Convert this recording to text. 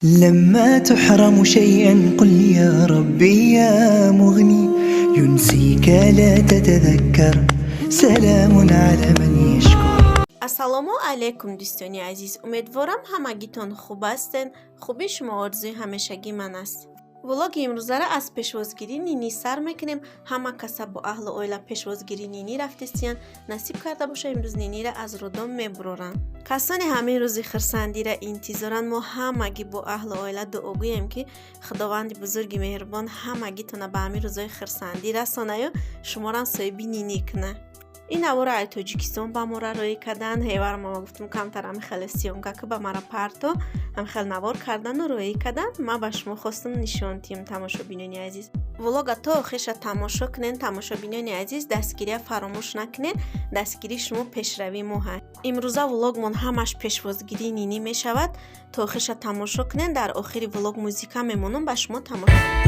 لما تحرم شيئا قل يا ربي يا مغني، ينسيك لا تتذكر، سلام على من يشكر. ассалому алайкум дӯстони азиз, умедворам ҳамагитон хуб ҳастен. хуби шумо орзуи ҳамешагӣ ман аст. влоги имрӯзара аз пешвозгирӣ нинӣ сар мекунем. ҳама каса бо аҳли оила пешвозгирӣ нинӣ рафтестиян. насиб карда боша имрӯз нинира аз рӯдом мебуроранд. касоне ҳамаи рӯзи хирсандира интизоранд. мо ҳамагӣ бо аҳли оила дуогӯем ки худованди бузурги меҳрубон ҳамагитона ба ҳамаи рӯзои хирсандӣ расонаю шуморам соҳиби нинӣ кунад. این نوار ای تاجیکستان با ما روی کردن هیوار ما گفتم کمتر هم خیلی سیونگا که با مرا پرتو هم خیلی نوار کردن و روی کردن. ما با شما خواستم نشان تیم تماشا بینانی عزیز. ولوگا تا آخرش تماشا کنین. تماشا بینانی عزیز دستگیری فراموش نکنین. دستگیری شما پیشروی مو هست. امروزه ولوگ من همش پیشوازگیری نینی می شود. تا آخرش تماشا کنین. در آخری ولوگ موزیکا میمونم با شما تماشا